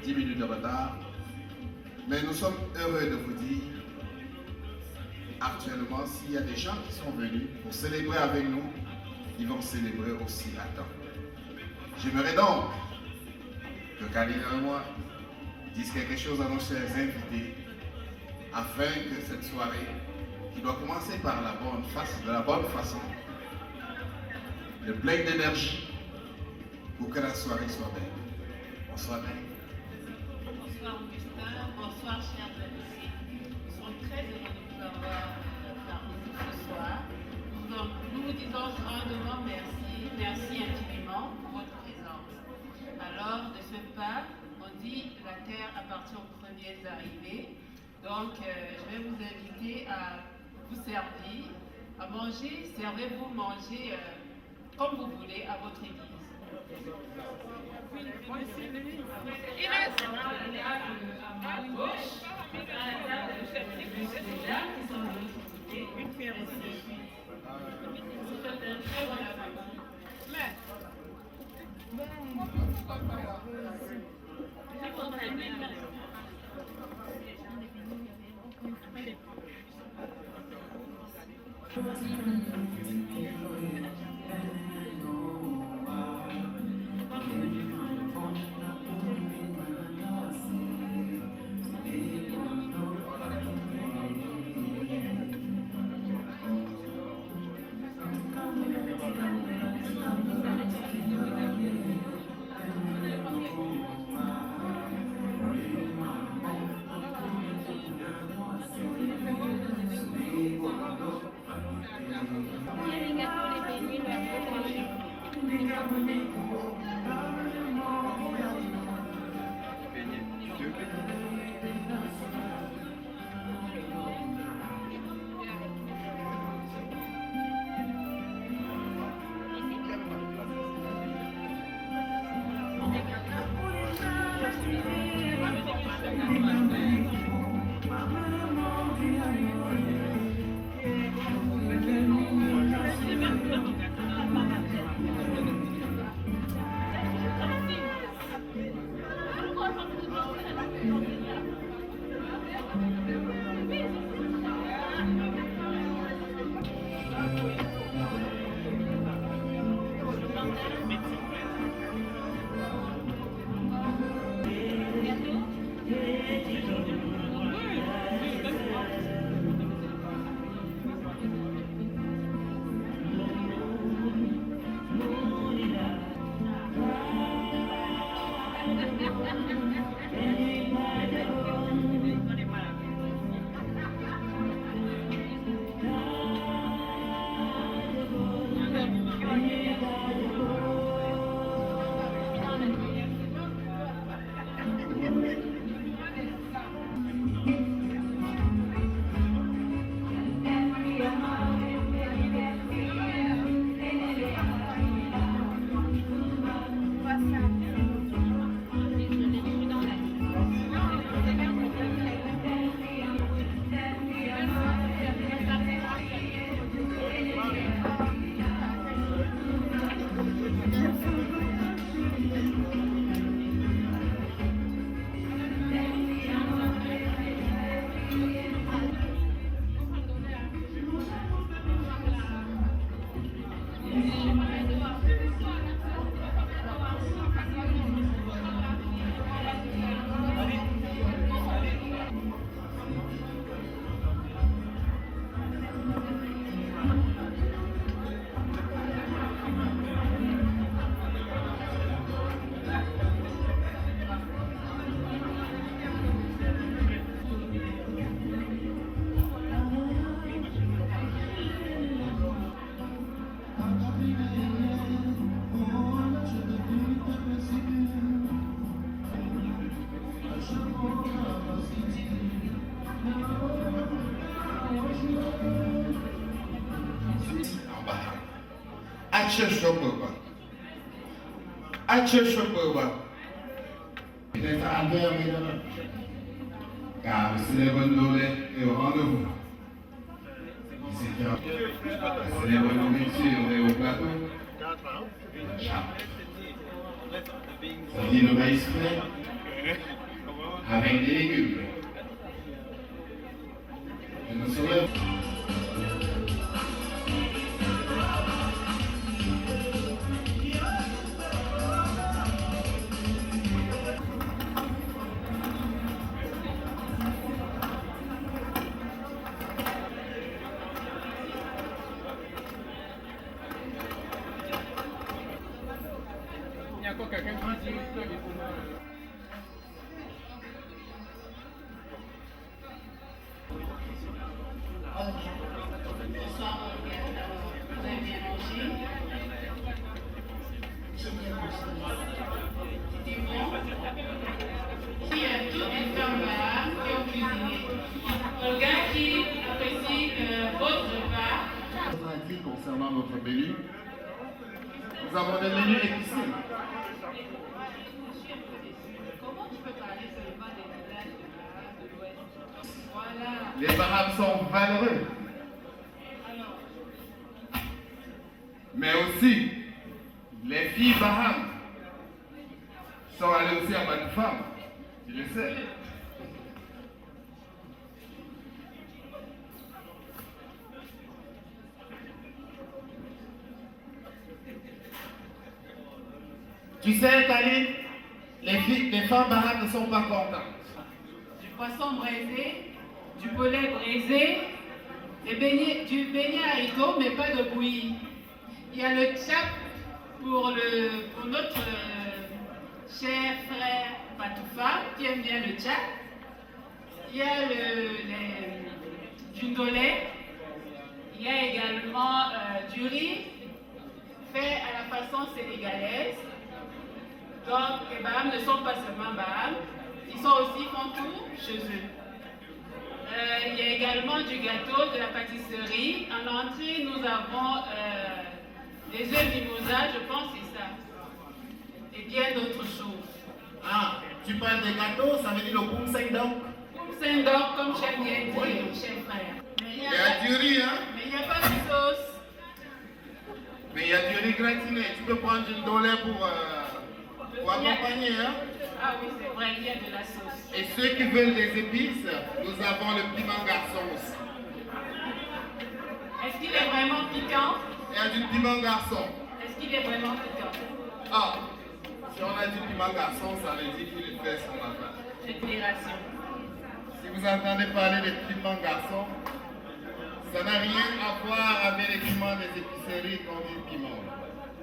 10 minutes de retard, mais nous sommes heureux de vous dire, actuellement, s'il y a des gens qui sont venus pour célébrer avec nous, ils vont célébrer aussi à temps. J'aimerais donc que Kalina et moi disent quelque chose à nos chers invités, afin que cette soirée, qui doit commencer par de la bonne façon, le plein d'énergie, pour que la soirée soit belle. Bonsoir, Naïm. Bonsoir Augustin, bonsoir chers invités. Nous sommes très heureux de vous avoir parmi nous ce soir. Donc nous vous disons grandement merci, merci infiniment pour votre présence. Alors de ce pas, on dit la terre appartient aux premiers arrivés. Donc je vais vous inviter à vous servir, à manger, servez-vous manger comme vous voulez à votre église. Inès, à ma gauche, une pierre aussi. C'est un très bon appétit. Mais, Car le célèbre Nolais est au rendez-vous. La célèbre nourriture est au plateau. Ça dit le maïs frais avec des légumes. Je me soulève. Concernant notre menu, nous avons des menus épicés. Comment tu peux parler seulement des villages de l'Ouest? Voilà. Les Arabes sont valeureux. Mais aussi, les filles bahames sont allées aussi à Batoufam. Tu le sais. Tu sais, Taline, les femmes bahames ne sont pas contentes. Du poisson braisé, du poulet braisé, du beignet haricot, mais pas de bouillie. Il y a le tchap pour notre cher frère Patoufa, qui aime bien le tchap. Il y a du ndolé. Il y a également du riz fait à la façon sénégalaise. Donc, les Bahames ne sont pas seulement Bahames, ils sont aussi font tout chez eux. Il y a également du gâteau, de la pâtisserie. En entrée, nous avons des œufs mimosa, je pense que c'est ça. Et bien d'autres choses. Ah, Tu parles des gâteaux, ça veut dire le boum 5 dents. Saint-Doc, comme j'aime bien dire, cher frère. Mais il Il y a du riz, hein? n'y a pas de sauce. Mais il y a du riz gratiné. Tu peux prendre une dollar pour accompagner, hein? Ah oui, c'est vrai, il y a de la sauce. Et ceux qui veulent des épices, nous avons le piment garçon aussi. Est-ce qu'il est vraiment piquant? Il y a du piment garçon. Est-ce qu'il est vraiment piquant? Ah, si on a du piment garçon, ça veut dire qu'il fait son affaire. Admiration. Si vous entendez parler de piment garçon, ça n'a rien à voir avec les piments des épiceries qu'on dit piment.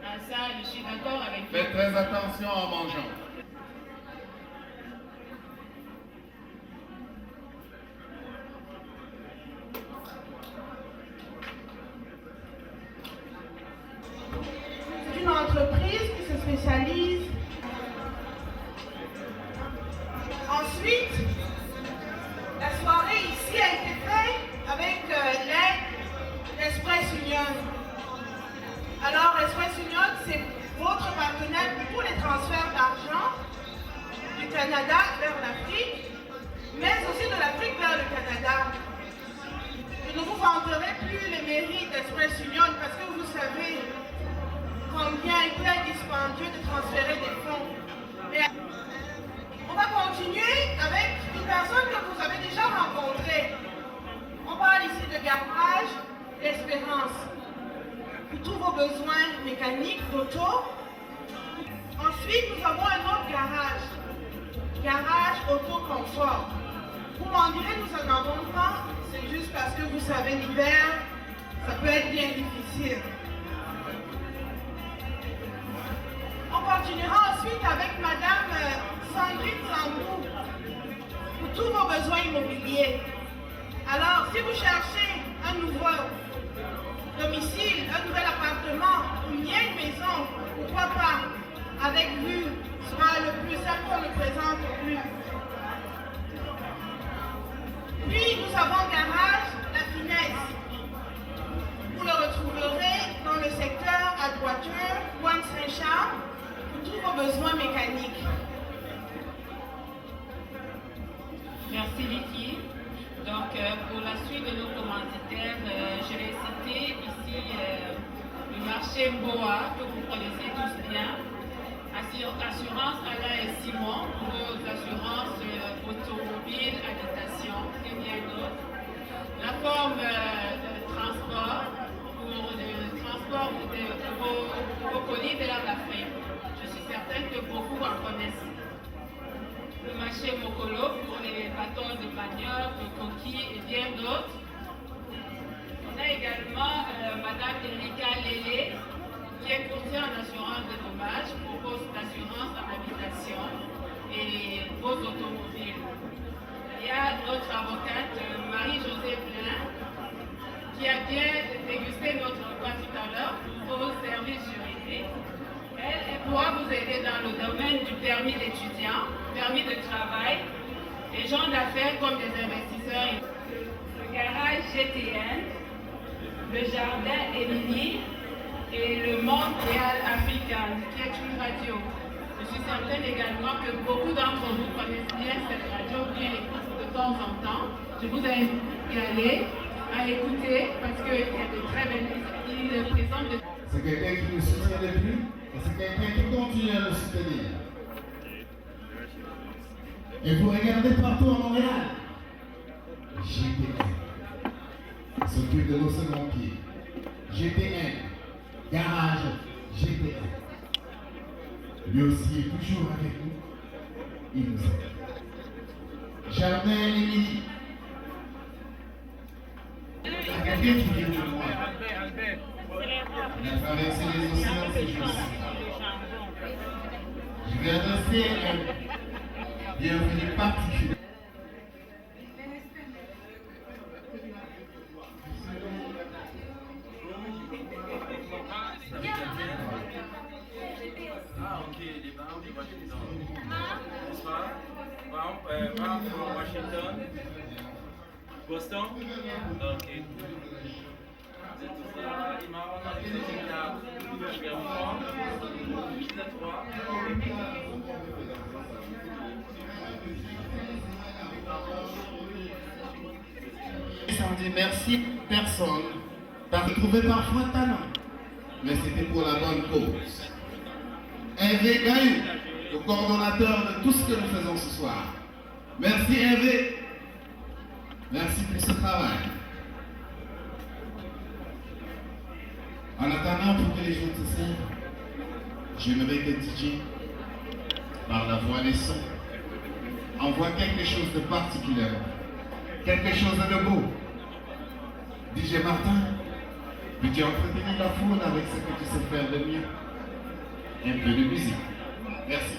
Ah ça, je suis d'accord avec Faites vous. très attention en mangeant. C'est une entreprise qui se spécialise. Ensuite, la soirée ici a été faite avec l'aide d'Express Union. Alors, Express Union, c'est votre partenaire pour les transferts d'argent du Canada vers l'Afrique, mais aussi de l'Afrique vers le Canada. Je ne vous vanterai plus les mérites d'Express Union parce que vous savez combien il peut être dispendieux de transférer des fonds. Et on va continuer avec une personne que vous avez déjà rencontrée. On parle ici de garage d'Espérance. Pour tous vos besoins mécaniques, d'auto. Ensuite, nous avons un autre garage. Garage auto-confort. Vous m'en direz, nous n'en avons pas. C'est juste parce que vous savez, l'hiver, ça peut être bien difficile. On continuera ensuite avec Madame Sandrine Zambou pour tous vos besoins immobiliers. Alors, si vous cherchez un nouveau domicile, un nouvel appartement, ou bien une maison, pourquoi pas, avec vue, sera le plus simple qu'on le présente au plus. Puis nous avons Garage La Finesse. Vous le retrouverez dans le secteur à Droiture, Pointe-Saint-Charles, pour tous vos besoins mécaniques. Merci Vicky. Donc pour la suite de nos commanditaires, je vais citer ici le marché Boa, que vous connaissez tous bien. Assurance Alain et Simon pour nos assurances automobiles, habitation et bien d'autres. La forme de transport pour le transport de vos colis vers l'Afrique. Je suis certaine que beaucoup en connaissent. Le marché Mokolo pour les bâtons de manioc, de coquilles et bien d'autres. On a également Madame Erika Lélé, qui est courtière en assurance de dommages, propose l'assurance en habitation et vos automobiles. Il y a notre avocate Marie-Josée Blin, qui a bien dégusté notre repas tout à l'heure pour vos services juridiques. Elle pourra vous aider dans le domaine du permis d'étudiant, permis de travail, les gens d'affaires comme des investisseurs. Le garage GTN, le jardin Émilie et le Monde Réal Africain, qui est une radio. Je suis certaine également que beaucoup d'entre vous connaissent bien cette radio, bien l'écoutent de temps en temps. Je vous invite à aller, à écouter, parce qu'il y a de très belles il présente de... C'est quelqu'un qui nous soutient depuis et c'est quelqu'un qui continue à nous soutenir. Et vous regardez partout à Montréal, GTN s'occupe de nos seconds pieds. GTN, garage GTN. Lui aussi est toujours avec nous. Il nous aide. Jardin Émilie. Il y a quelqu'un qui vient de moi. Il a traversé les océans ces jours-ci. Je vais adresser un bienvenue particulier. Ah, ok, les parents de Washington. Bonsoir. Parents from Washington. Boston. Ok. Vous êtes tous là. Il m'a entendu que c'était là. Je vais reprendre. 19 3. dit merci personne, parce que trouver parfois talent, mais c'était pour la bonne cause. Hervé Gaillou, le coordonnateur de tout ce que nous faisons ce soir. Merci Hervé. Merci pour ce travail. En attendant pour que les gens se servent, j'aimerais que DJ, par la voix des sons, envoie quelque chose de particulier, quelque chose de beau. DJ Martin, peux-tu entretenir la foule avec ce que tu sais faire de mieux? Un peu de musique. Merci. Merci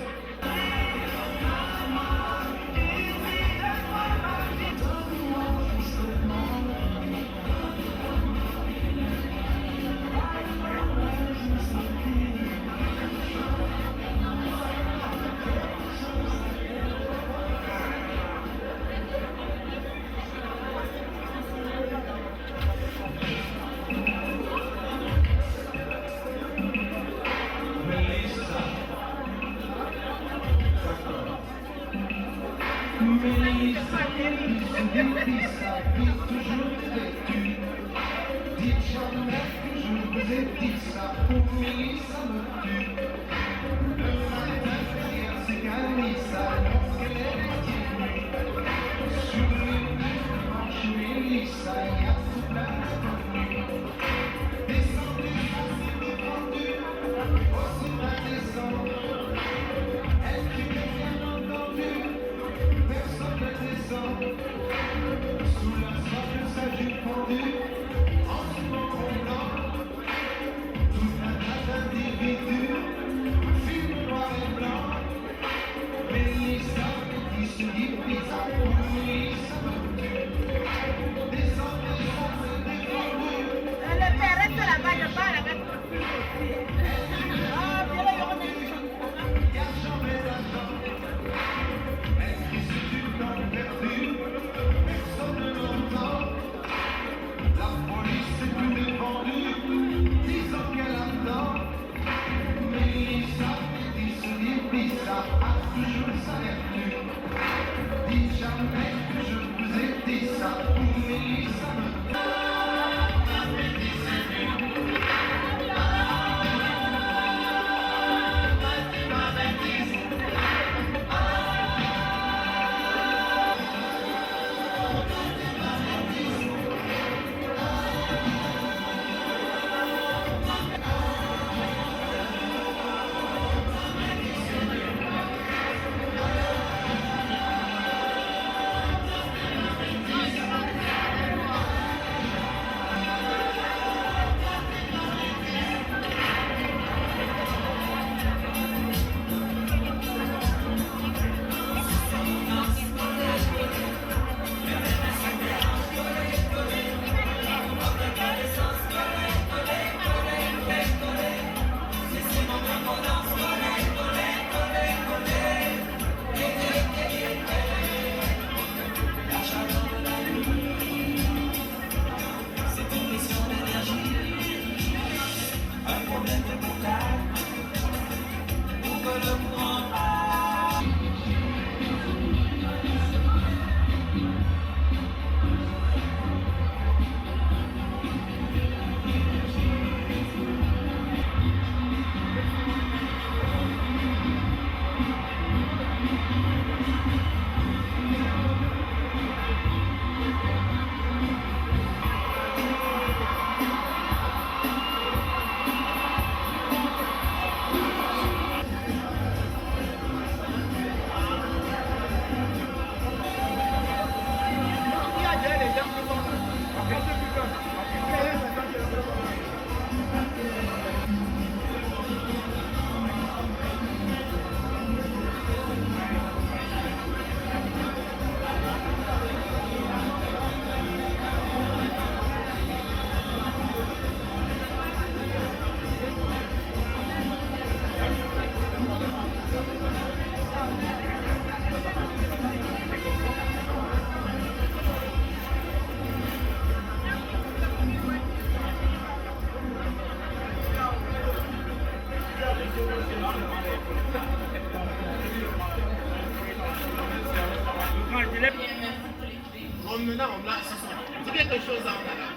pour les clés. quelque chose en Canada.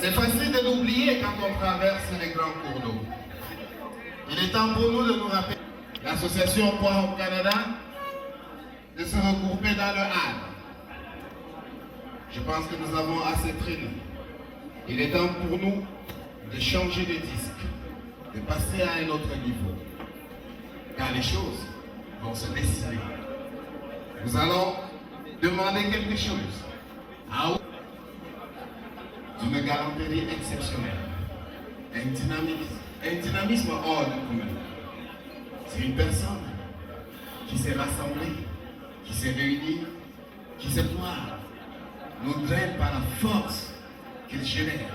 C'est facile de l'oublier quand on traverse les grands cours d'eau. Il est temps pour nous de nous rappeler l'association Poids au Canada de se regrouper dans le hall. Je pense que nous avons assez traîné. Il est temps pour nous de changer de disque, de passer à un autre niveau. Car les choses vont se décider. Nous allons demander quelque chose à d'une galanterie exceptionnelle, un dynamisme hors de commun. C'est une personne qui s'est rassemblée, qui s'est réunie, qui ce soir nous draine par la force qu'il génère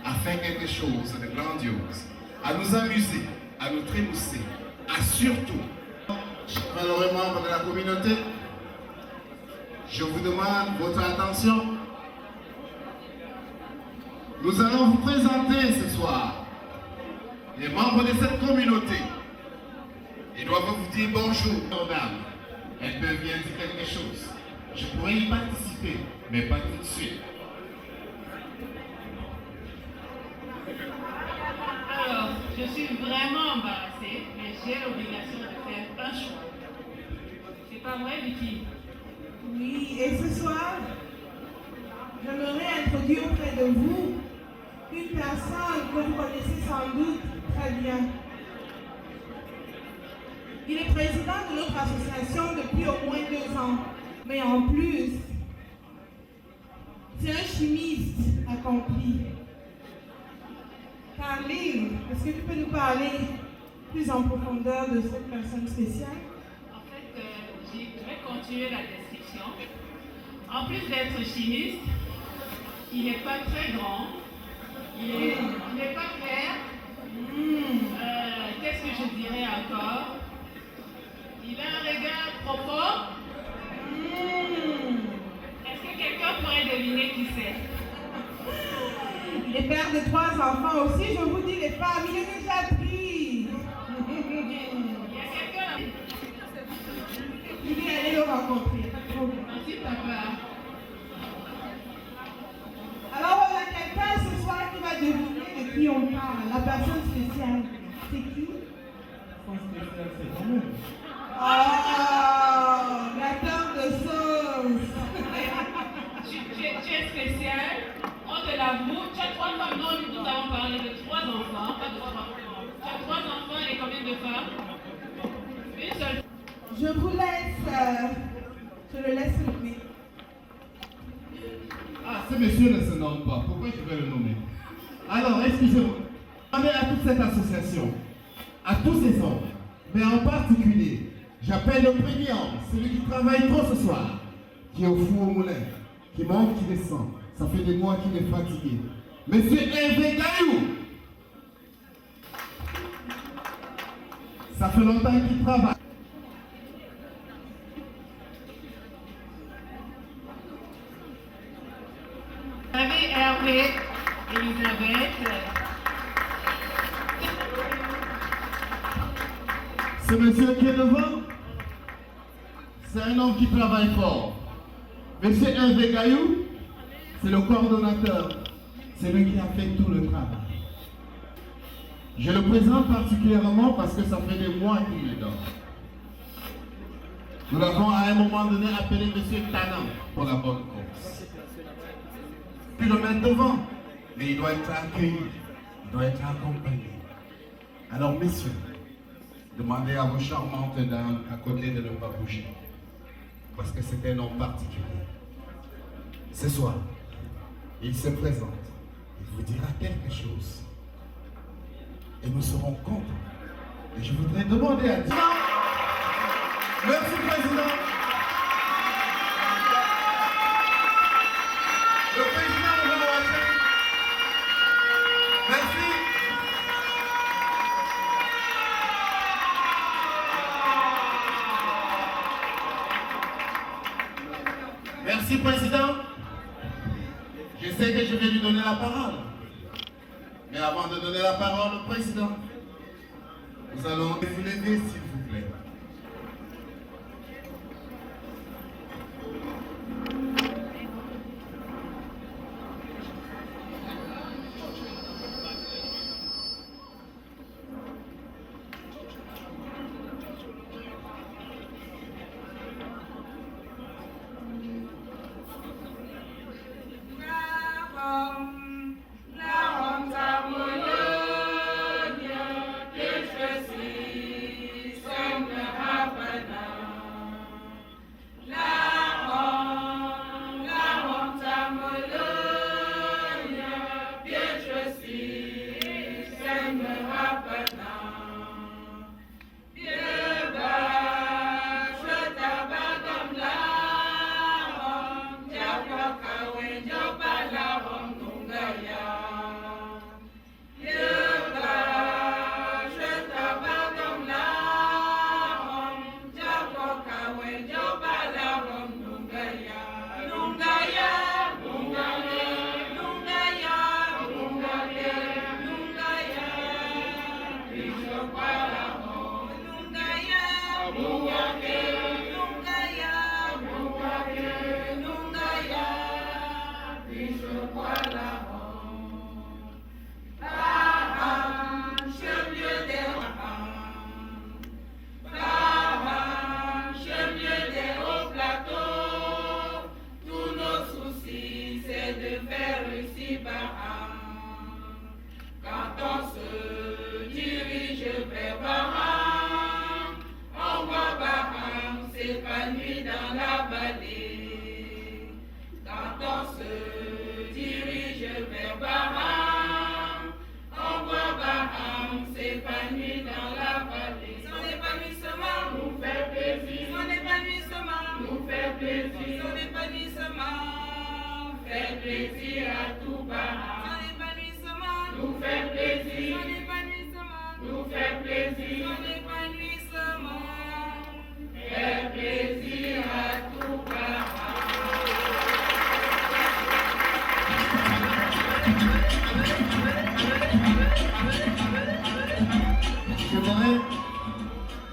à faire quelque chose de grandiose, à nous amuser, à nous trémousser, à surtout, chers membres de la communauté, je vous demande votre attention. Nous allons vous présenter ce soir les membres de cette communauté. Ils doivent vous dire bonjour, madame. Elles peuvent bien dire quelque chose. Je pourrais y participer, mais pas tout de suite. Alors, je suis vraiment embarrassée, mais j'ai l'obligation de faire un choix. C'est pas vrai, Vicky? Oui, et ce soir, j'aimerais introduire auprès de vous une personne que vous connaissez sans doute très bien. Il est président de notre association depuis au moins 2 ans, mais en plus, c'est un chimiste accompli. Carline, est-ce que tu peux nous parler plus en profondeur de cette personne spéciale? En fait, je vais continuer la description. En plus d'être chimiste, il n'est pas très grand, il n'est pas clair. Qu'est-ce que je dirais encore? Il a un regard profond. Est-ce que quelqu'un pourrait deviner qui c'est? Il est père de 3 enfants aussi, je vous dis les femmes, il est déjà pris. Il y a quelqu'un? Il est allé le rencontrer. Merci, papa. Alors on a quelqu'un ce soir qui va deviner de qui on parle, la personne spéciale. C'est qui? Oh, gâteur de sauce. Tu es spécial, on te l'avoue. Tu as 3 femmes, non, nous avons parlé de 3 enfants, pas de 3 enfants. Tu as 3 enfants et combien de femmes? Une seule. Je vous laisse, je le laisse nommer. Ah, ce monsieur ne se nomme pas. Pourquoi je vais le nommer? Alors, excusez-moi. Je à toute cette association, à tous ces hommes, mais en particulier, j'appelle le premier homme, celui qui travaille trop ce soir, qui est au four au moulin, qui monte, qui descend. Ça fait des mois qu'il est fatigué. Monsieur Hervé Gaillou. Ça fait longtemps qu'il travaille. Vous avez Hervé, Elisabeth. Ce monsieur qui est devant, c'est un homme qui travaille fort. Monsieur Hervé Gaillou, c'est le coordonnateur. C'est lui qui a fait tout le travail. Je le présente particulièrement parce que ça fait des mois qu'il est là. Nous l'avons à un moment donné appelé monsieur Tanan pour la bonne course. Puis le mettre devant, mais il doit être accueilli, il doit être accompagné. Alors messieurs, demandez à vos charmantes dames à côté de ne pas bouger. Parce que c'est un homme particulier. Ce soir, il se présente. Il vous dira quelque chose. Et nous serons contents. Et je voudrais demander à Dieu. Merci, Président. Le Président de l'OAC. Merci. Merci, Président. Je sais que je vais lui donner la parole. Mais avant de donner la parole au Président, nous allons vous lever, s'il vous plaît.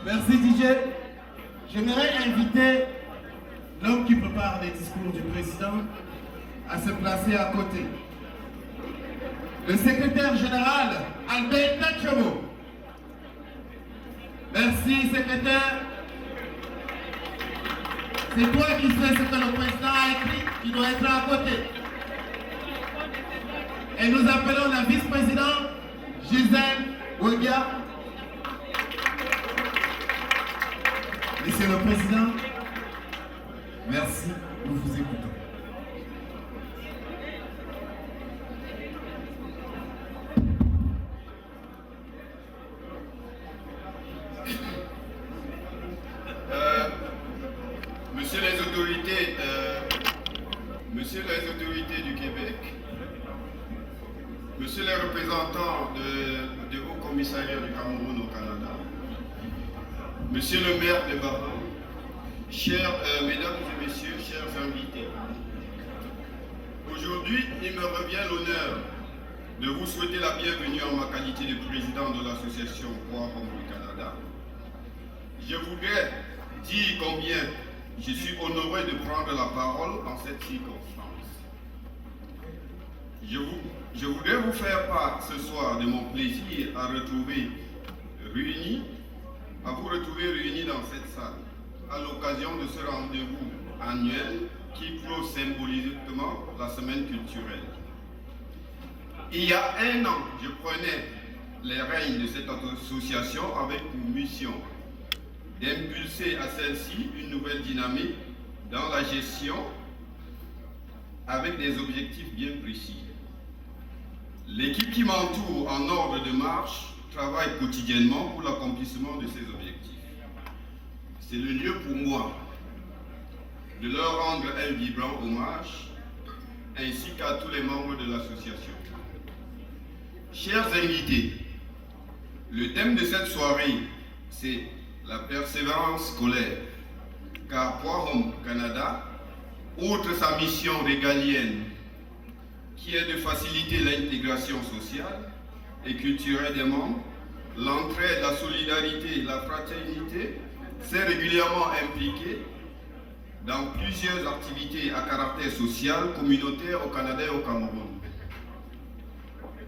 Merci DJ. J'aimerais inviter l'homme qui prépare les discours du président à se placer à côté. Le secrétaire général, Albert Tachamo. Merci, secrétaire. C'est toi qui sais ce que le président a écrit, qui doit être à côté. Et nous appelons la vice-présidente, Gisèle Ouéga. Monsieur le Président, merci, nous vous écoutons. Monsieur les autorités du Québec, Monsieur les représentants du Haut Commissariat du Cameroun au Canada, Monsieur le maire de Baham, chers mesdames et messieurs, chers invités, aujourd'hui, il me revient l'honneur de vous souhaiter la bienvenue en ma qualité de président de l'association Baham du Canada. Je voudrais dire combien je suis honoré de prendre la parole en cette circonstance. Je voudrais vous faire part ce soir de mon plaisir à vous retrouver réunis dans cette salle, à l'occasion de ce rendez-vous annuel qui clôt symboliquement la semaine culturelle. Il y a un an, je prenais les rênes de cette association avec pour mission d'impulser à celle-ci une nouvelle dynamique dans la gestion avec des objectifs bien précis. L'équipe qui m'entoure en ordre de marche travaille quotidiennement pour l'accomplissement de ces objectifs. C'est le lieu pour moi de leur rendre un vibrant hommage ainsi qu'à tous les membres de l'association. Chers invités, le thème de cette soirée, c'est la persévérance scolaire, car Baham Canada, outre sa mission régalienne, qui est de faciliter l'intégration sociale et culturelle des membres, l'entraide, la solidarité, la fraternité, s'est régulièrement impliquée dans plusieurs activités à caractère social, communautaire au Canada et au Cameroun.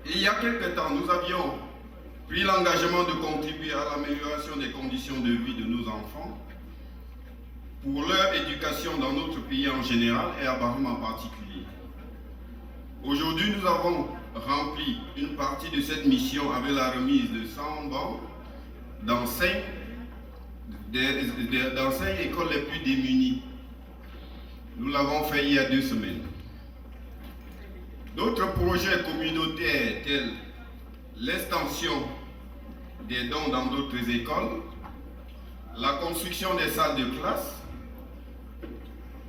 Il y a quelque temps, nous avions pris l'engagement de contribuer à l'amélioration des conditions de vie de nos enfants pour leur éducation dans notre pays en général et à Baham en particulier. Aujourd'hui, nous avons rempli une partie de cette mission avec la remise de 100 bancs dans 5 écoles les plus démunies. Nous l'avons fait il y a 2 semaines. D'autres projets communautaires tels l'extension des dons dans d'autres écoles, la construction des salles de classe,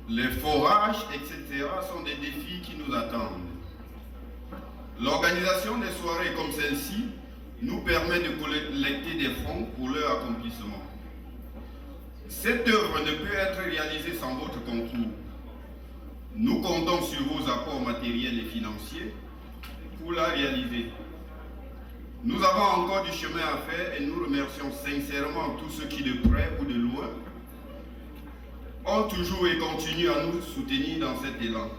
les forages, etc. sont des défis qui nous attendent. L'organisation des soirées comme celle-ci nous permet de collecter des fonds pour leur accomplissement. Cette œuvre ne peut être réalisée sans votre concours. Nous comptons sur vos apports matériels et financiers pour la réaliser. Nous avons encore du chemin à faire et nous remercions sincèrement tous ceux qui, de près ou de loin, ont toujours et continuent à nous soutenir dans cet élan.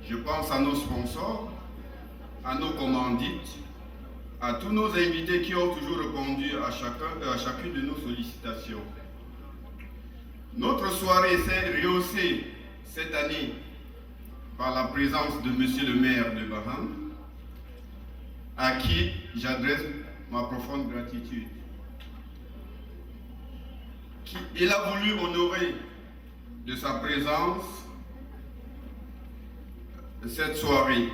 Je pense à nos sponsors, à nos commandites, à tous nos invités qui ont toujours répondu à chacune de nos sollicitations. Notre soirée s'est rehaussée cette année par la présence de Monsieur le maire de Baham, à qui j'adresse ma profonde gratitude. Il a voulu honorer de sa présence cette soirée.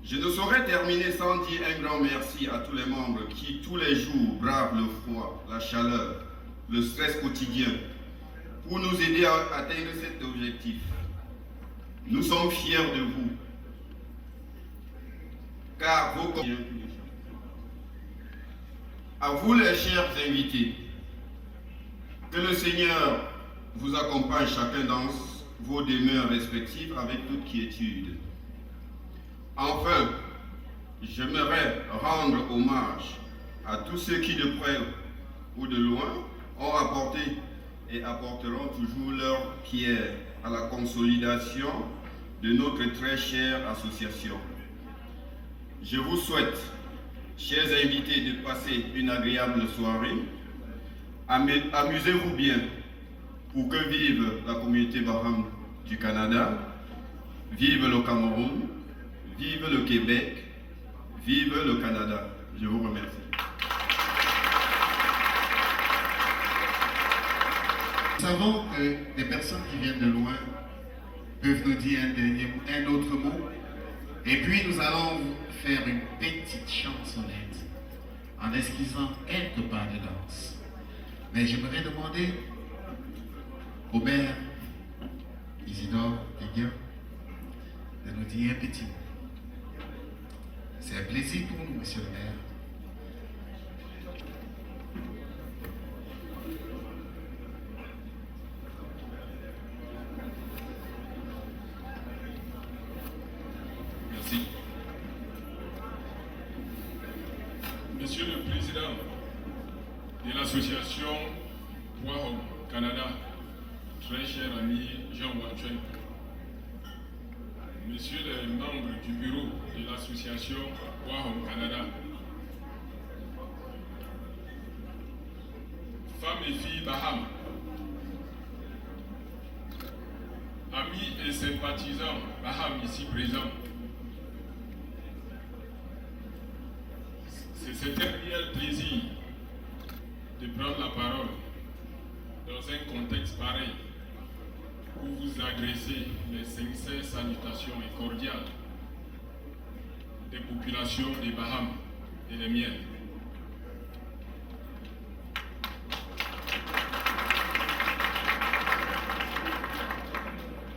Je ne saurais terminer sans dire un grand merci à tous les membres qui, tous les jours, bravent le froid, la chaleur, le stress quotidien pour nous aider à atteindre cet objectif. Nous sommes fiers de vous, car vos... À vous les chers invités, que le Seigneur vous accompagne chacun dans vos demeures respectives avec toute quiétude. Enfin, j'aimerais rendre hommage à tous ceux qui, de près ou de loin, ont apporté et apporteront toujours leur pierre à la consolidation de notre très chère association. Je vous souhaite, chers invités, de passer une agréable soirée. Amusez-vous bien pour que vive la communauté Baham du Canada, vive le Cameroun, vive le Québec, vive le Canada. Je vous remercie. Nous savons que des personnes qui viennent de loin peuvent nous dire un autre mot. Et puis nous allons faire une petite chansonnette en esquissant quelques pas de danse. Mais j'aimerais demander au maire Isidore Guéguin de nous dire un petit mot. C'est un plaisir pour nous, monsieur le maire. Merci. Monsieur le Président de l'association Wahom Canada, très cher ami Jean Wachuen, Monsieur les membres du bureau de l'association Wahom Canada, femmes et filles Baham, amis et sympathisants Baham ici présents, c'est un réel plaisir de prendre la parole dans un contexte pareil pour vous adresser les sincères salutations et cordiales des populations des Bahamas et des miennes.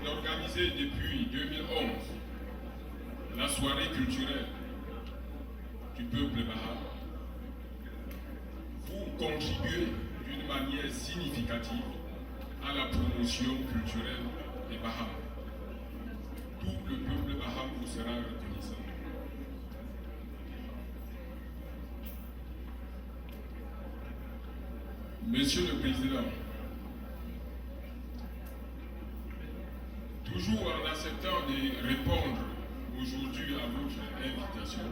Organisée depuis 2011, la soirée culturelle du peuple Baham, vous contribuez d'une manière significative à la promotion culturelle des Bahamas. Tout le peuple Baham vous sera reconnaissant. Monsieur le Président, toujours en acceptant de répondre aujourd'hui à votre invitation,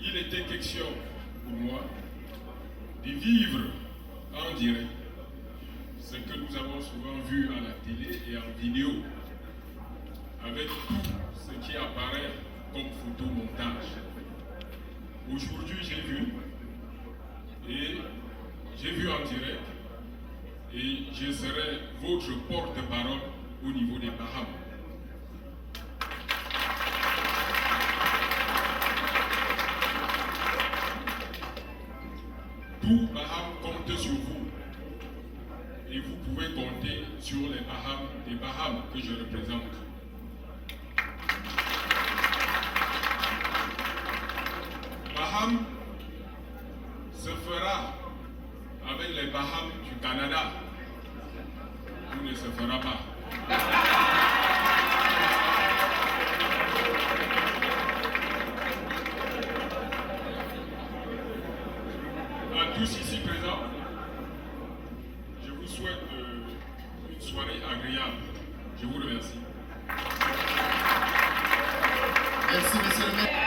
il était question pour moi de vivre en direct ce que nous avons souvent vu à la télé et en vidéo, avec tout ce qui apparaît comme photomontage. Aujourd'hui, j'ai vu en direct et je serai votre porte-parole au niveau des Bahamas. Tout Baham compte sur vous et vous pouvez compter sur les Bahamas que je représente. Baham se fera avec les Bahamas du Canada ou ne se fera pas. tous ici présents, je vous souhaite une soirée agréable. Je vous remercie. Merci, monsieur le maire.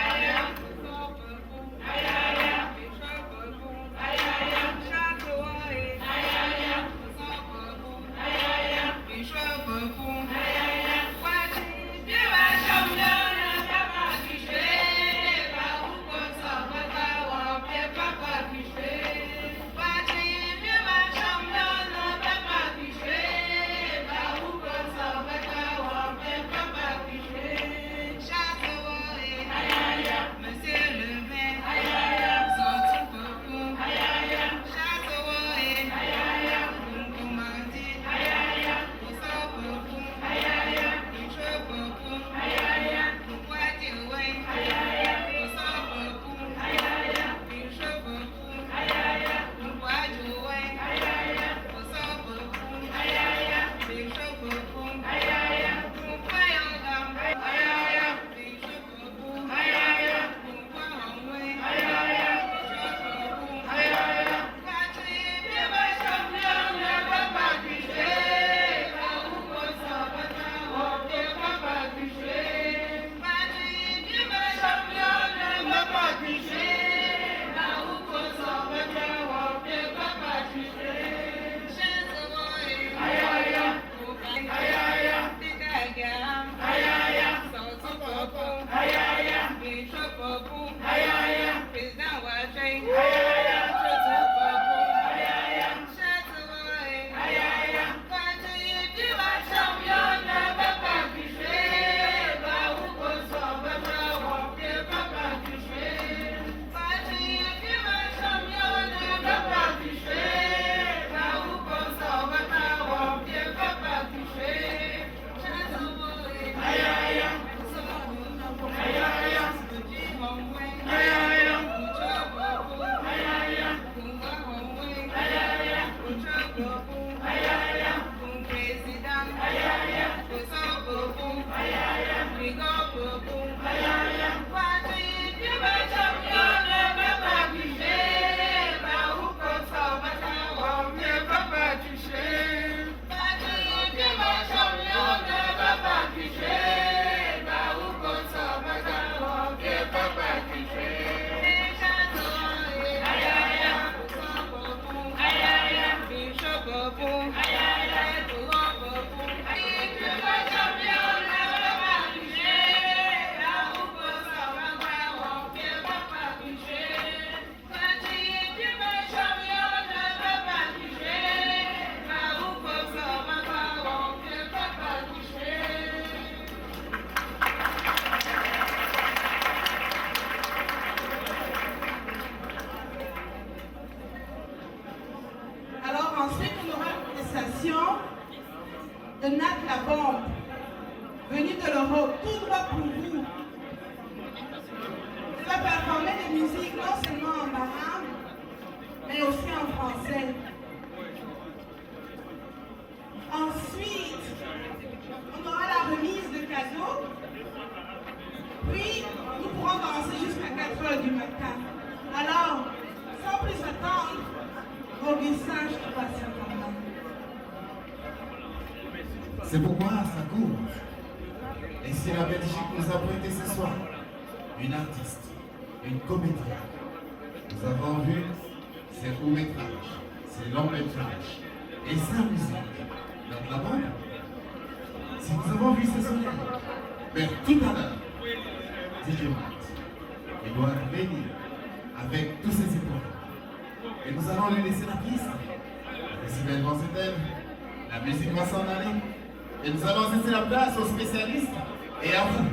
de Nat La Bombe, venu de l'Europe, tout droit pour vous. Il va performer des musiques non seulement en arabe, mais aussi en français. Ensuite, on aura la remise de cadeaux, puis nous pourrons danser jusqu'à 4 h du matin. Alors, sans plus attendre, Augustin, je te passe un moment. C'est pourquoi ça court. Et si la Belgique nous a prêté ce soir une artiste, une comédienne, nous avons vu ses courts-métrages, ses longs-métrages et sa musique. Donc là-bas, si nous avons vu ce soir, vers tout à l'heure, DJ Matt, il doit venir avec tous ses épaules. Et nous allons lui laisser la piste. Les décibels vont s'éteindre, la musique va s'en aller. Et nous allons laisser la place aux spécialistes et à vous.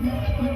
Merci.